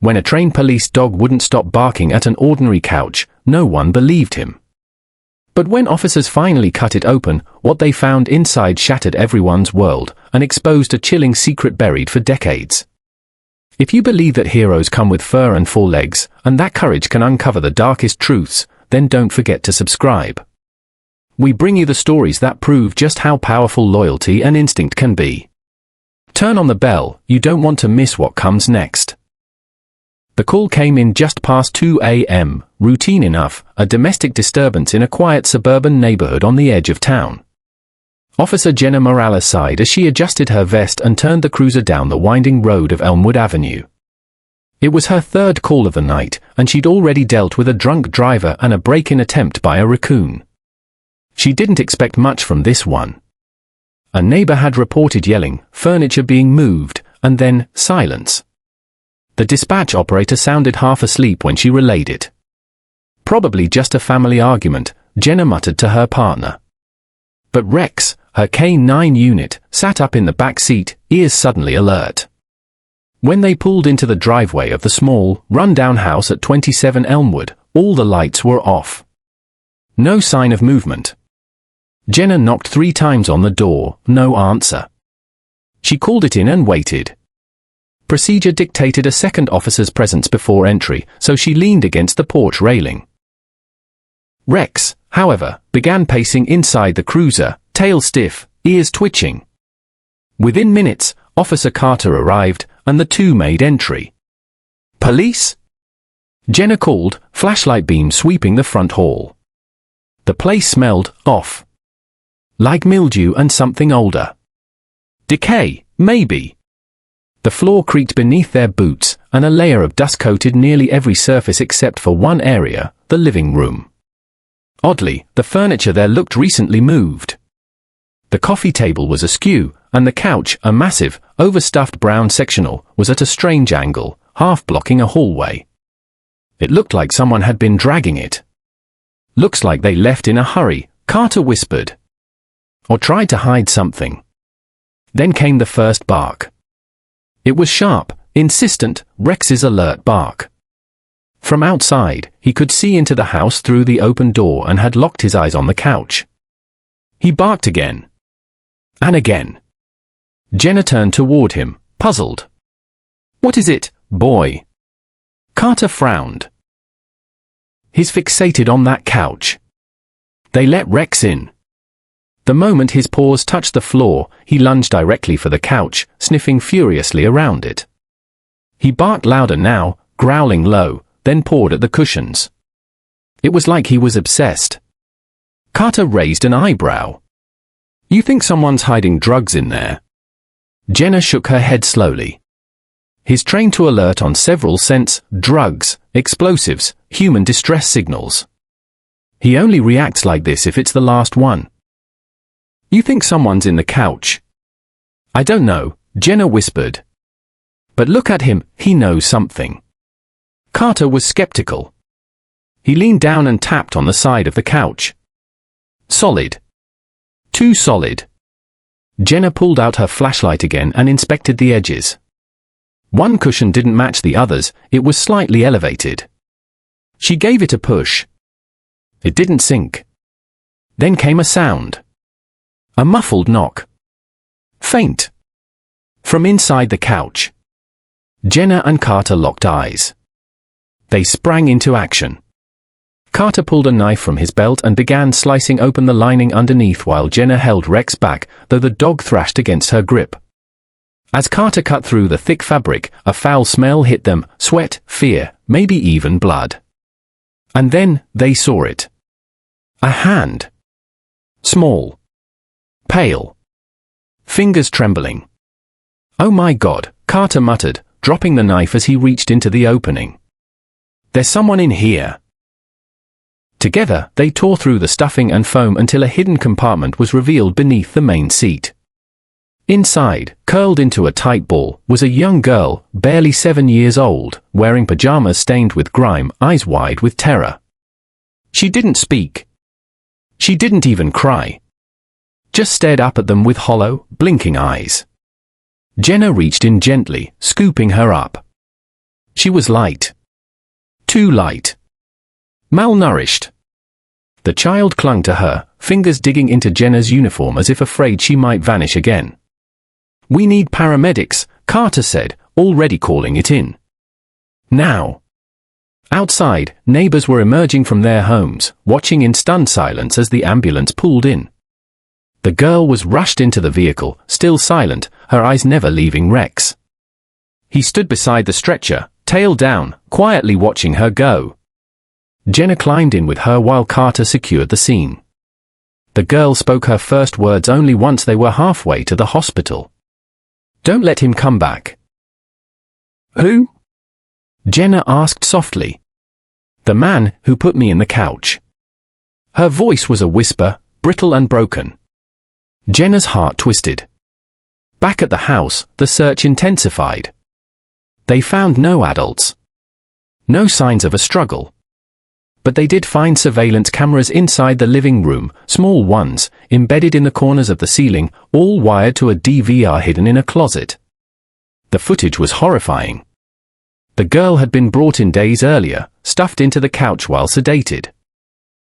When a trained police dog wouldn't stop barking at an ordinary couch, no one believed him. But when officers finally cut it open, what they found inside shattered everyone's world and exposed a chilling secret buried for decades. If you believe that heroes come with fur and 4 legs, and that courage can uncover the darkest truths, then don't forget to subscribe. We bring you the stories that prove just how powerful loyalty and instinct can be. Turn on the bell, you don't want to miss what comes next. The call came in just past 2 a.m., routine enough, a domestic disturbance in a quiet suburban neighborhood on the edge of town. Officer Jenna Morales sighed as she adjusted her vest and turned the cruiser down the winding road of Elmwood Avenue. It was her 3rd call of the night, and she'd already dealt with a drunk driver and a break-in attempt by a raccoon. She didn't expect much from this one. A neighbor had reported yelling, furniture being moved, and then silence. The dispatch operator sounded half asleep when she relayed it. Probably just a family argument, Jenna muttered to her partner. But Rex, her K9 unit, sat up in the back seat, ears suddenly alert. When they pulled into the driveway of the small, run-down house at 27 Elmwood, all the lights were off. No sign of movement. Jenna knocked 3 times on the door, no answer. She called it in and waited. Procedure dictated a second officer's presence before entry, so she leaned against the porch railing. Rex, however, began pacing inside the cruiser, tail stiff, ears twitching. Within minutes, Officer Carter arrived, and the two made entry. "Police?" Jenna called, flashlight beam sweeping the front hall. The place smelled off. Like mildew and something older. Decay, maybe. The floor creaked beneath their boots, and a layer of dust coated nearly every surface except for one area, the living room. Oddly, the furniture there looked recently moved. The coffee table was askew, and the couch, a massive, overstuffed brown sectional, was at a strange angle, half blocking a hallway. It looked like someone had been dragging it. "Looks like they left in a hurry," Carter whispered. "Or tried to hide something." Then came the first bark. It was sharp, insistent, Rex's alert bark. From outside, he could see into the house through the open door and had locked his eyes on the couch. He barked again. And again. Jenna turned toward him, puzzled. "What is it, boy?" Carter frowned. He's fixated on that couch. They let Rex in. The moment his paws touched the floor, he lunged directly for the couch, sniffing furiously around it. He barked louder now, growling low, then pawed at the cushions. It was like he was obsessed. Carter raised an eyebrow. "You think someone's hiding drugs in there?" Jenna shook her head slowly. He's trained to alert on several scents, drugs, explosives, human distress signals. He only reacts like this if it's the last one. "You think someone's in the couch?" "I don't know," Jenna whispered. "But look at him, he knows something." Carter was skeptical. He leaned down and tapped on the side of the couch. Solid. Too solid. Jenna pulled out her flashlight again and inspected the edges. One cushion didn't match the others, it was slightly elevated. She gave it a push. It didn't sink. Then came a sound. A muffled knock. Faint. From inside the couch. Jenna and Carter locked eyes. They sprang into action. Carter pulled a knife from his belt and began slicing open the lining underneath while Jenna held Rex back, though the dog thrashed against her grip. As Carter cut through the thick fabric, a foul smell hit them, sweat, fear, maybe even blood. And then, they saw it. A hand. Small. Pale. Fingers trembling. "Oh my God," Carter muttered, dropping the knife as he reached into the opening. "There's someone in here." Together, they tore through the stuffing and foam until a hidden compartment was revealed beneath the main seat. Inside, curled into a tight ball, was a young girl, barely 7 years old, wearing pajamas stained with grime, eyes wide with terror. She didn't speak. She didn't even cry. Just stared up at them with hollow, blinking eyes. Jenna reached in gently, scooping her up. She was light. Too light. Malnourished. The child clung to her, fingers digging into Jenna's uniform as if afraid she might vanish again. "We need paramedics," Carter said, already calling it in. Now. Outside, neighbors were emerging from their homes, watching in stunned silence as the ambulance pulled in. The girl was rushed into the vehicle, still silent, her eyes never leaving Rex. He stood beside the stretcher, tail down, quietly watching her go. Jenna climbed in with her while Carter secured the scene. The girl spoke her first words only once they were halfway to the hospital. "Don't let him come back." "Who?" Jenna asked softly. "The man who put me in the couch." Her voice was a whisper, brittle and broken. Jenna's heart twisted. Back at the house, the search intensified. They found no adults. No signs of a struggle. But they did find surveillance cameras inside the living room, small ones, embedded in the corners of the ceiling, all wired to a DVR hidden in a closet. The footage was horrifying. The girl had been brought in days earlier, stuffed into the couch while sedated.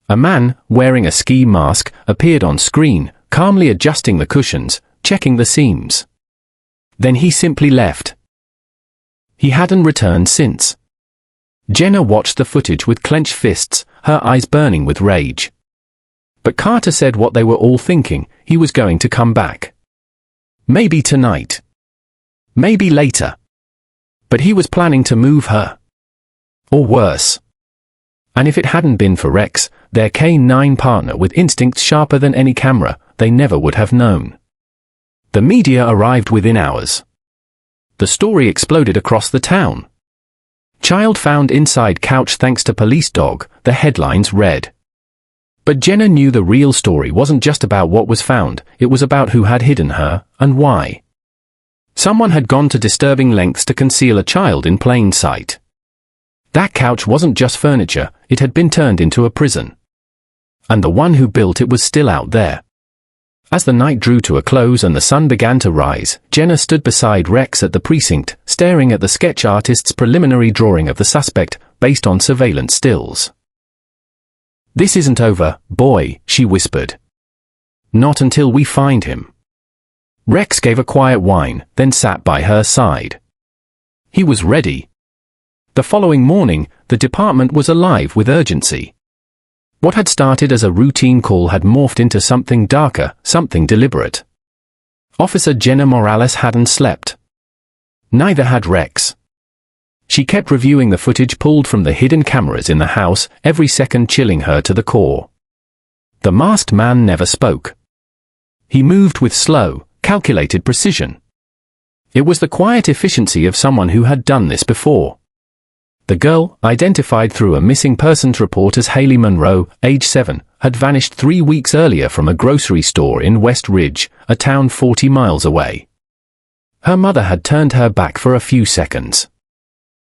A man, wearing a ski mask, appeared on screen, calmly adjusting the cushions, checking the seams. Then he simply left. He hadn't returned since. Jenna watched the footage with clenched fists, her eyes burning with rage. But Carter said what they were all thinking: he was going to come back. Maybe tonight. Maybe later. But he was planning to move her. Or worse. And if it hadn't been for Rex, their K9 partner with instincts sharper than any camera, they never would have known. The media arrived within hours. The story exploded across the town. "Child found inside couch thanks to police dog," the headlines read. But Jenna knew the real story wasn't just about what was found, it was about who had hidden her, and why. Someone had gone to disturbing lengths to conceal a child in plain sight. That couch wasn't just furniture, it had been turned into a prison. And the one who built it was still out there. As the night drew to a close and the sun began to rise, Jenna stood beside Rex at the precinct, staring at the sketch artist's preliminary drawing of the suspect, based on surveillance stills. "This isn't over, boy," she whispered. "Not until we find him." Rex gave a quiet whine, then sat by her side. He was ready. The following morning, the department was alive with urgency. What had started as a routine call had morphed into something darker, something deliberate. Officer Jenna Morales hadn't slept. Neither had Rex. She kept reviewing the footage pulled from the hidden cameras in the house, every second chilling her to the core. The masked man never spoke. He moved with slow, calculated precision. It was the quiet efficiency of someone who had done this before. The girl, identified through a missing persons report as Haley Monroe, age 7, had vanished 3 weeks earlier from a grocery store in West Ridge, a town 40 miles away. Her mother had turned her back for a few seconds.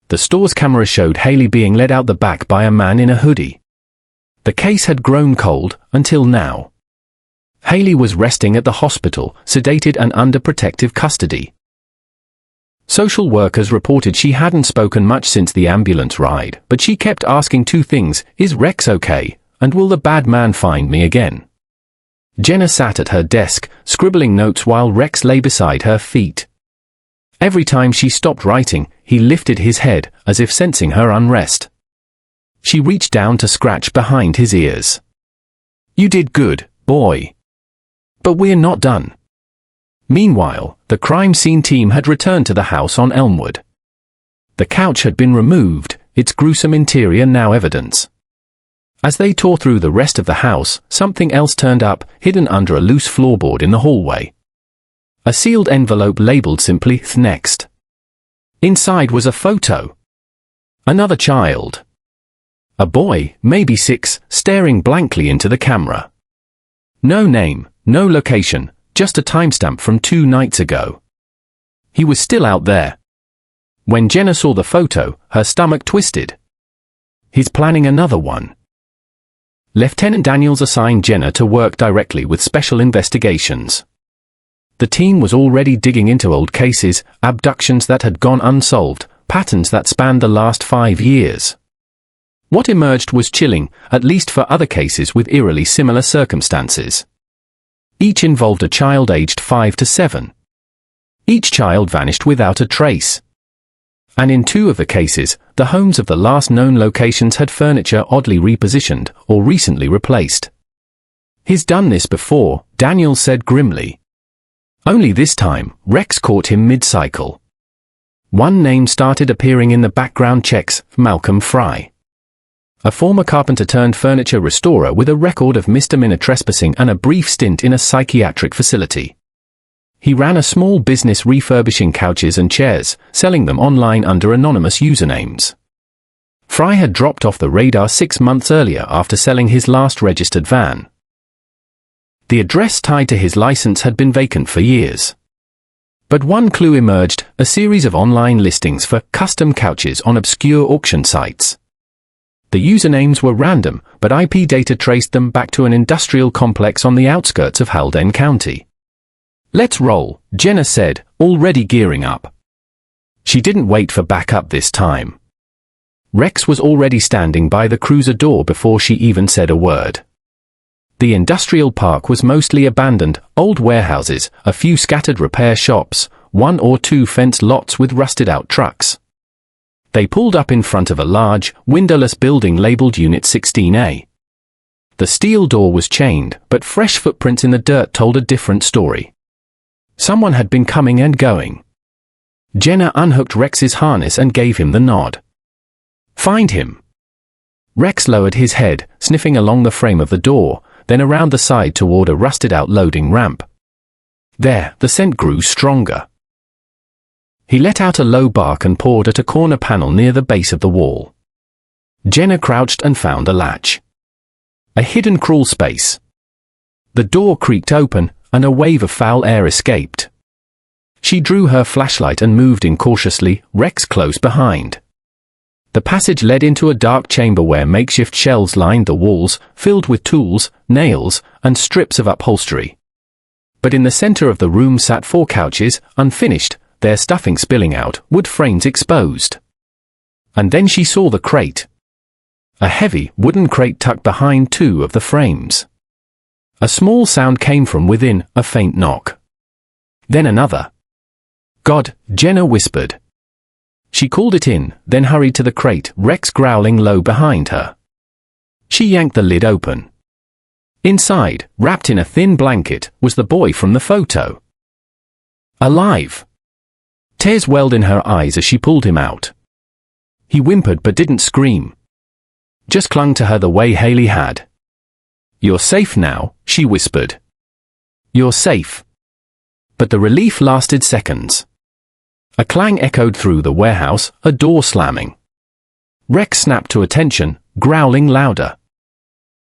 The store's camera showed Haley being led out the back by a man in a hoodie. The case had grown cold, until now. Haley was resting at the hospital, sedated and under protective custody. Social workers reported she hadn't spoken much since the ambulance ride, but she kept asking two things: is Rex okay, and will the bad man find me again? Jenna sat at her desk, scribbling notes while Rex lay beside her feet. Every time she stopped writing, he lifted his head, as if sensing her unrest. She reached down to scratch behind his ears. "You did good, boy. But we're not done." Meanwhile, the crime scene team had returned to the house on Elmwood. The couch had been removed, its gruesome interior now evidence. As they tore through the rest of the house, something else turned up, hidden under a loose floorboard in the hallway. A sealed envelope labeled simply "Next." Inside was a photo. Another child. A boy, maybe 6, staring blankly into the camera. No name, no location, just a timestamp from 2 nights ago. He was still out there. When Jenna saw the photo, her stomach twisted. He's planning another one. Lieutenant Daniels assigned Jenna to work directly with special investigations. The team was already digging into old cases, abductions that had gone unsolved, patterns that spanned the last 5 years. What emerged was chilling, at least for other cases with eerily similar circumstances. Each involved a child aged 5 to 7. Each child vanished without a trace. And in 2 of the cases, the homes of the last known locations had furniture oddly repositioned or recently replaced. "He's done this before," Daniel said grimly. Only this time, Rex caught him mid-cycle. One name started appearing in the background checks: Malcolm Fry. A former carpenter-turned-furniture restorer with a record of misdemeanor trespassing and a brief stint in a psychiatric facility. He ran a small business refurbishing couches and chairs, selling them online under anonymous usernames. Fry had dropped off the radar 6 months earlier after selling his last registered van. The address tied to his license had been vacant for years. But one clue emerged: a series of online listings for custom couches on obscure auction sites. The usernames were random, but IP data traced them back to an industrial complex on the outskirts of Haldane County. "Let's roll," Jenna said, already gearing up. She didn't wait for backup this time. Rex was already standing by the cruiser door before she even said a word. The industrial park was mostly abandoned: old warehouses, a few scattered repair shops, 1 or 2 fenced lots with rusted-out trucks. They pulled up in front of a large, windowless building labeled Unit 16A. The steel door was chained, but fresh footprints in the dirt told a different story. Someone had been coming and going. Jenna unhooked Rex's harness and gave him the nod. "Find him." Rex lowered his head, sniffing along the frame of the door, then around the side toward a rusted-out loading ramp. There, the scent grew stronger. He let out a low bark and pawed at a corner panel near the base of the wall. Jenna crouched and found a latch. A hidden crawl space. The door creaked open, and a wave of foul air escaped. She drew her flashlight and moved in cautiously, Rex close behind. The passage led into a dark chamber where makeshift shelves lined the walls, filled with tools, nails, and strips of upholstery. But in the center of the room sat 4 couches, unfinished, their stuffing spilling out, wood frames exposed. And then she saw the crate. A heavy, wooden crate tucked behind 2 of the frames. A small sound came from within, a faint knock. Then another. "God," Jenna whispered. She called it in, then hurried to the crate, Rex growling low behind her. She yanked the lid open. Inside, wrapped in a thin blanket, was the boy from the photo. Alive. Tears welled in her eyes as she pulled him out. He whimpered but didn't scream. Just clung to her the way Haley had. "You're safe now," she whispered. "You're safe." But the relief lasted seconds. A clang echoed through the warehouse, a door slamming. Rex snapped to attention, growling louder.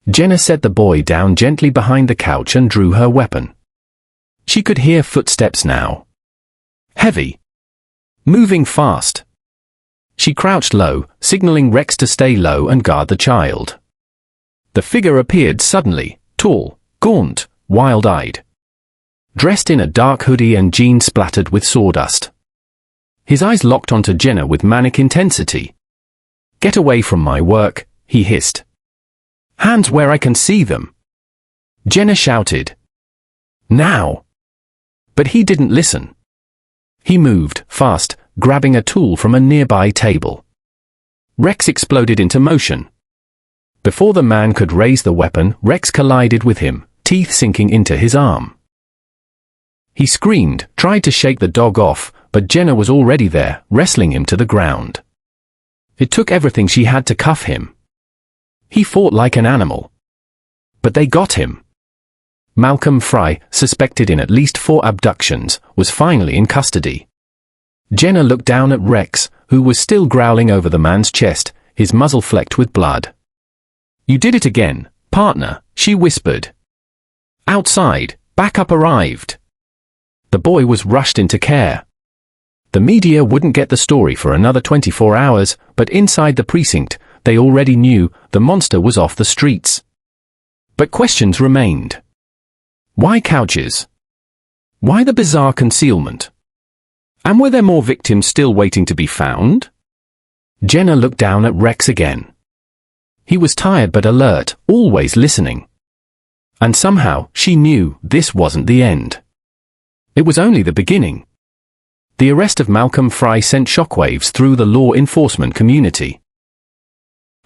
Jenna set the boy down gently behind the couch and drew her weapon. She could hear footsteps now. Heavy. Moving fast. She crouched low, signaling Rex to stay low and guard the child. The figure appeared suddenly, tall, gaunt, wild-eyed. Dressed in a dark hoodie and jeans splattered with sawdust. His eyes locked onto Jenna with manic intensity. "Get away from my work," he hissed. "Hands where I can see them." Jenna shouted. "Now!" But he didn't listen. He moved, fast, grabbing a tool from a nearby table. Rex exploded into motion. Before the man could raise the weapon, Rex collided with him, teeth sinking into his arm. He screamed, tried to shake the dog off, but Jenna was already there, wrestling him to the ground. It took everything she had to cuff him. He fought like an animal. But they got him. Malcolm Fry, suspected in at least 4 abductions, was finally in custody. Jenna looked down at Rex, who was still growling over the man's chest, his muzzle flecked with blood. "You did it again, partner," she whispered. Outside, backup arrived. The boy was rushed into care. The media wouldn't get the story for another 24 hours, but inside the precinct, they already knew the monster was off the streets. But questions remained. Why couches? Why the bizarre concealment? And were there more victims still waiting to be found? Jenna looked down at Rex again. He was tired but alert, always listening. And somehow, she knew this wasn't the end. It was only the beginning. The arrest of Malcolm Fry sent shockwaves through the law enforcement community.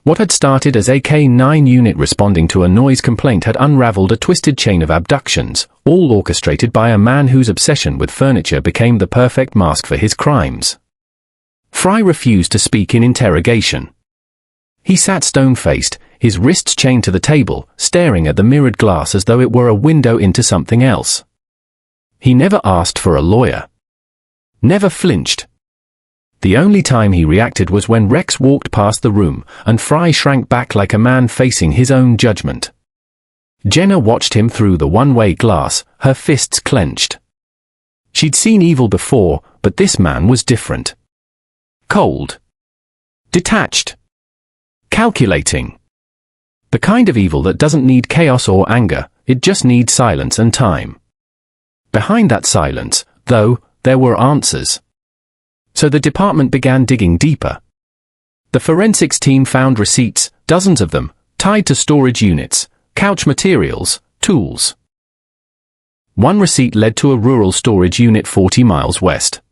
What had started as a K9 unit responding to a noise complaint had unraveled a twisted chain of abductions, all orchestrated by a man whose obsession with furniture became the perfect mask for his crimes. Fry refused to speak in interrogation. He sat stone-faced, his wrists chained to the table, staring at the mirrored glass as though it were a window into something else. He never asked for a lawyer. Never flinched. The only time he reacted was when Rex walked past the room, and Fry shrank back like a man facing his own judgment. Jenna watched him through the one-way glass, her fists clenched. She'd seen evil before, but this man was different. Cold. Detached. Calculating. The kind of evil that doesn't need chaos or anger, it just needs silence and time. Behind that silence, though, there were answers. So the department began digging deeper. The forensics team found receipts, dozens of them, tied to storage units, couch materials, tools. One receipt led to a rural storage unit 40 miles west.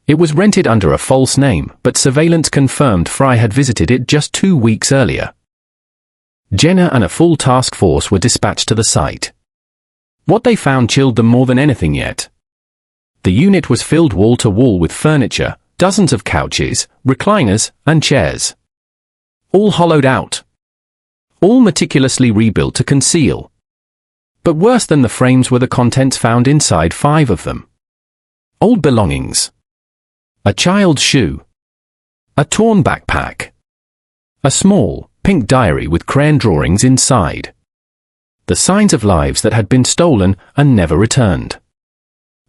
It was rented under a false name, but surveillance confirmed Fry had visited it just 2 weeks earlier. Jenna and a full task force were dispatched to the site. What they found chilled them more than anything yet. The unit was filled wall to wall with furniture, dozens of couches, recliners, and chairs. All hollowed out. All meticulously rebuilt to conceal. But worse than the frames were the contents found inside 5 of them. Old belongings. A child's shoe. A torn backpack. A small, pink diary with crayon drawings inside. The signs of lives that had been stolen and never returned.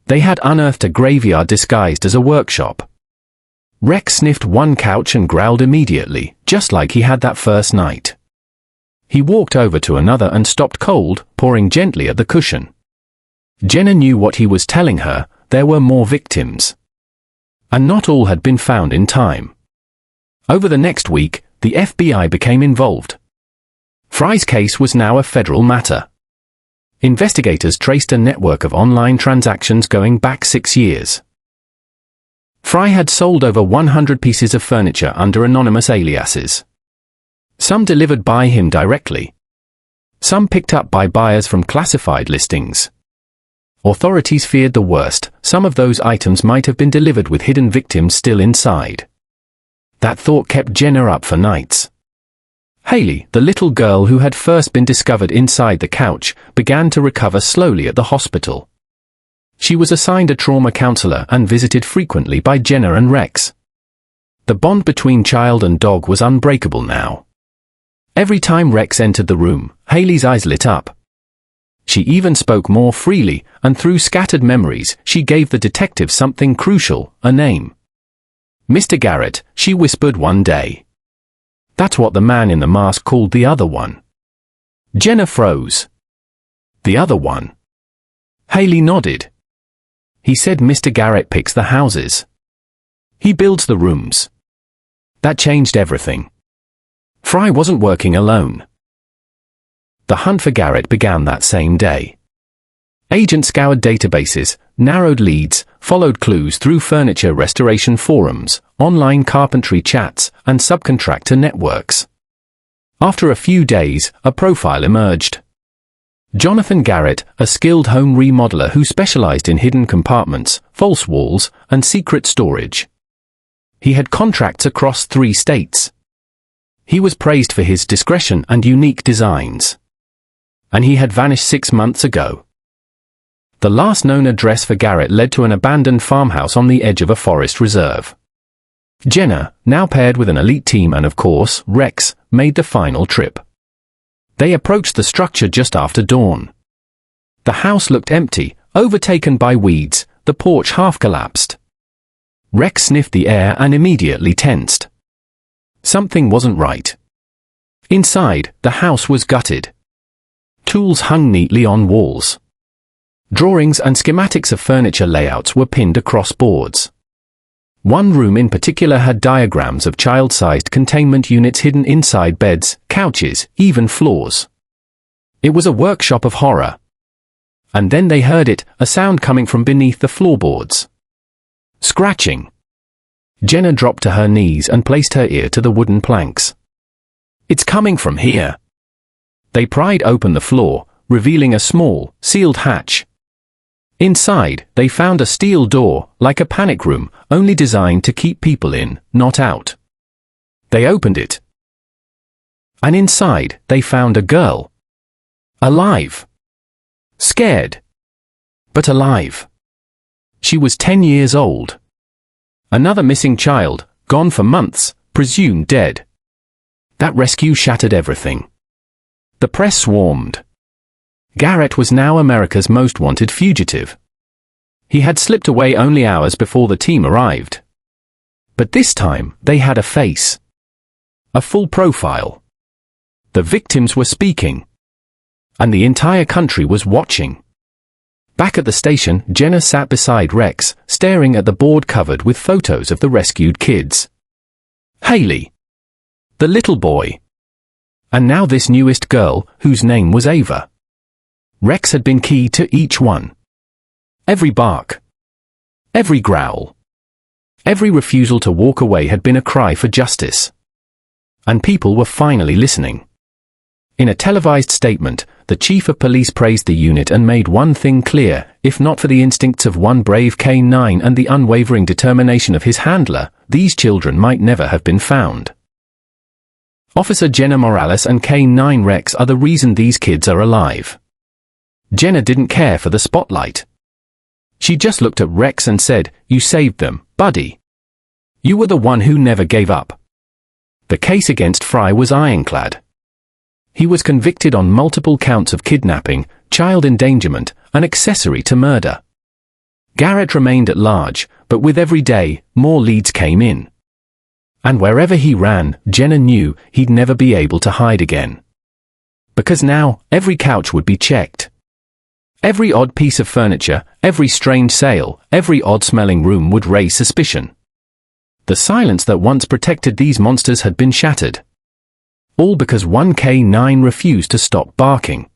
They had unearthed a graveyard disguised as a workshop. Rex sniffed one couch and growled immediately, just like he had that first night. He walked over to another and stopped cold, pouring gently at the cushion. Jenna knew what he was telling her, there were more victims. And not all had been found in time. Over the next week, the FBI became involved. Fry's case was now a federal matter. Investigators traced a network of online transactions going back 6 years. Fry had sold over 100 pieces of furniture under anonymous aliases. Some delivered by him directly. Some picked up by buyers from classified listings. Authorities feared the worst, some of those items might have been delivered with hidden victims still inside. That thought kept Jenna up for nights. Haley, the little girl who had first been discovered inside the couch, began to recover slowly at the hospital. She was assigned a trauma counselor and visited frequently by Jenna and Rex. The bond between child and dog was unbreakable now. Every time Rex entered the room, Haley's eyes lit up. She even spoke more freely, and through scattered memories, she gave the detective something crucial, a name. Mr. Garrett, she whispered one day. That's what the man in the mask called the other one. Jenna froze. The other one? Haley nodded. He said Mr. Garrett picks the houses. He builds the rooms. That changed everything. Fry wasn't working alone. The hunt for Garrett began that same day. Agents scoured databases, narrowed leads, followed clues through furniture restoration forums, online carpentry chats, and subcontractor networks. After a few days, a profile emerged. Jonathan Garrett, a skilled home remodeler who specialized in hidden compartments, false walls, and secret storage. He had contracts across 3 states. He was praised for his discretion and unique designs. And he had vanished 6 months ago. The last known address for Garrett led to an abandoned farmhouse on the edge of a forest reserve. Jenna, now paired with an elite team and of course, Rex, made the final trip. They approached the structure just after dawn. The house looked empty, overtaken by weeds, the porch half collapsed. Rex sniffed the air and immediately tensed. Something wasn't right. Inside, the house was gutted. Tools hung neatly on walls. Drawings and schematics of furniture layouts were pinned across boards. One room in particular had diagrams of child-sized containment units hidden inside beds, couches, even floors. It was a workshop of horror. And then they heard it, a sound coming from beneath the floorboards. Scratching. Jenna dropped to her knees and placed her ear to the wooden planks. It's coming from here. They pried open the floor, revealing a small, sealed hatch. Inside, they found a steel door, like a panic room, only designed to keep people in, not out. They opened it. And inside, they found a girl. Alive. Scared. But alive. She was 10 years old. Another missing child, gone for months, presumed dead. That rescue shattered everything. The press swarmed. Garrett was now America's most wanted fugitive. He had slipped away only hours before the team arrived. But this time, they had a face. A full profile. The victims were speaking. And the entire country was watching. Back at the station, Jenna sat beside Rex, staring at the board covered with photos of the rescued kids. Haley. The little boy. And now this newest girl, whose name was Ava. Rex had been key to each one. Every bark. Every growl. Every refusal to walk away had been a cry for justice. And people were finally listening. In a televised statement, the chief of police praised the unit and made one thing clear: if not for the instincts of one brave K9 and the unwavering determination of his handler, these children might never have been found. Officer Jenna Morales and K9 Rex are the reason these kids are alive. Jenna didn't care for the spotlight. She just looked at Rex and said, "You saved them, buddy. You were the one who never gave up." The case against Fry was ironclad. He was convicted on multiple counts of kidnapping, child endangerment, and accessory to murder. Garrett remained at large, but with every day, more leads came in. And wherever he ran, Jenna knew he'd never be able to hide again. Because now, every couch would be checked. Every odd piece of furniture, every strange sale, every odd-smelling room would raise suspicion. The silence that once protected these monsters had been shattered. All because one K9 refused to stop barking.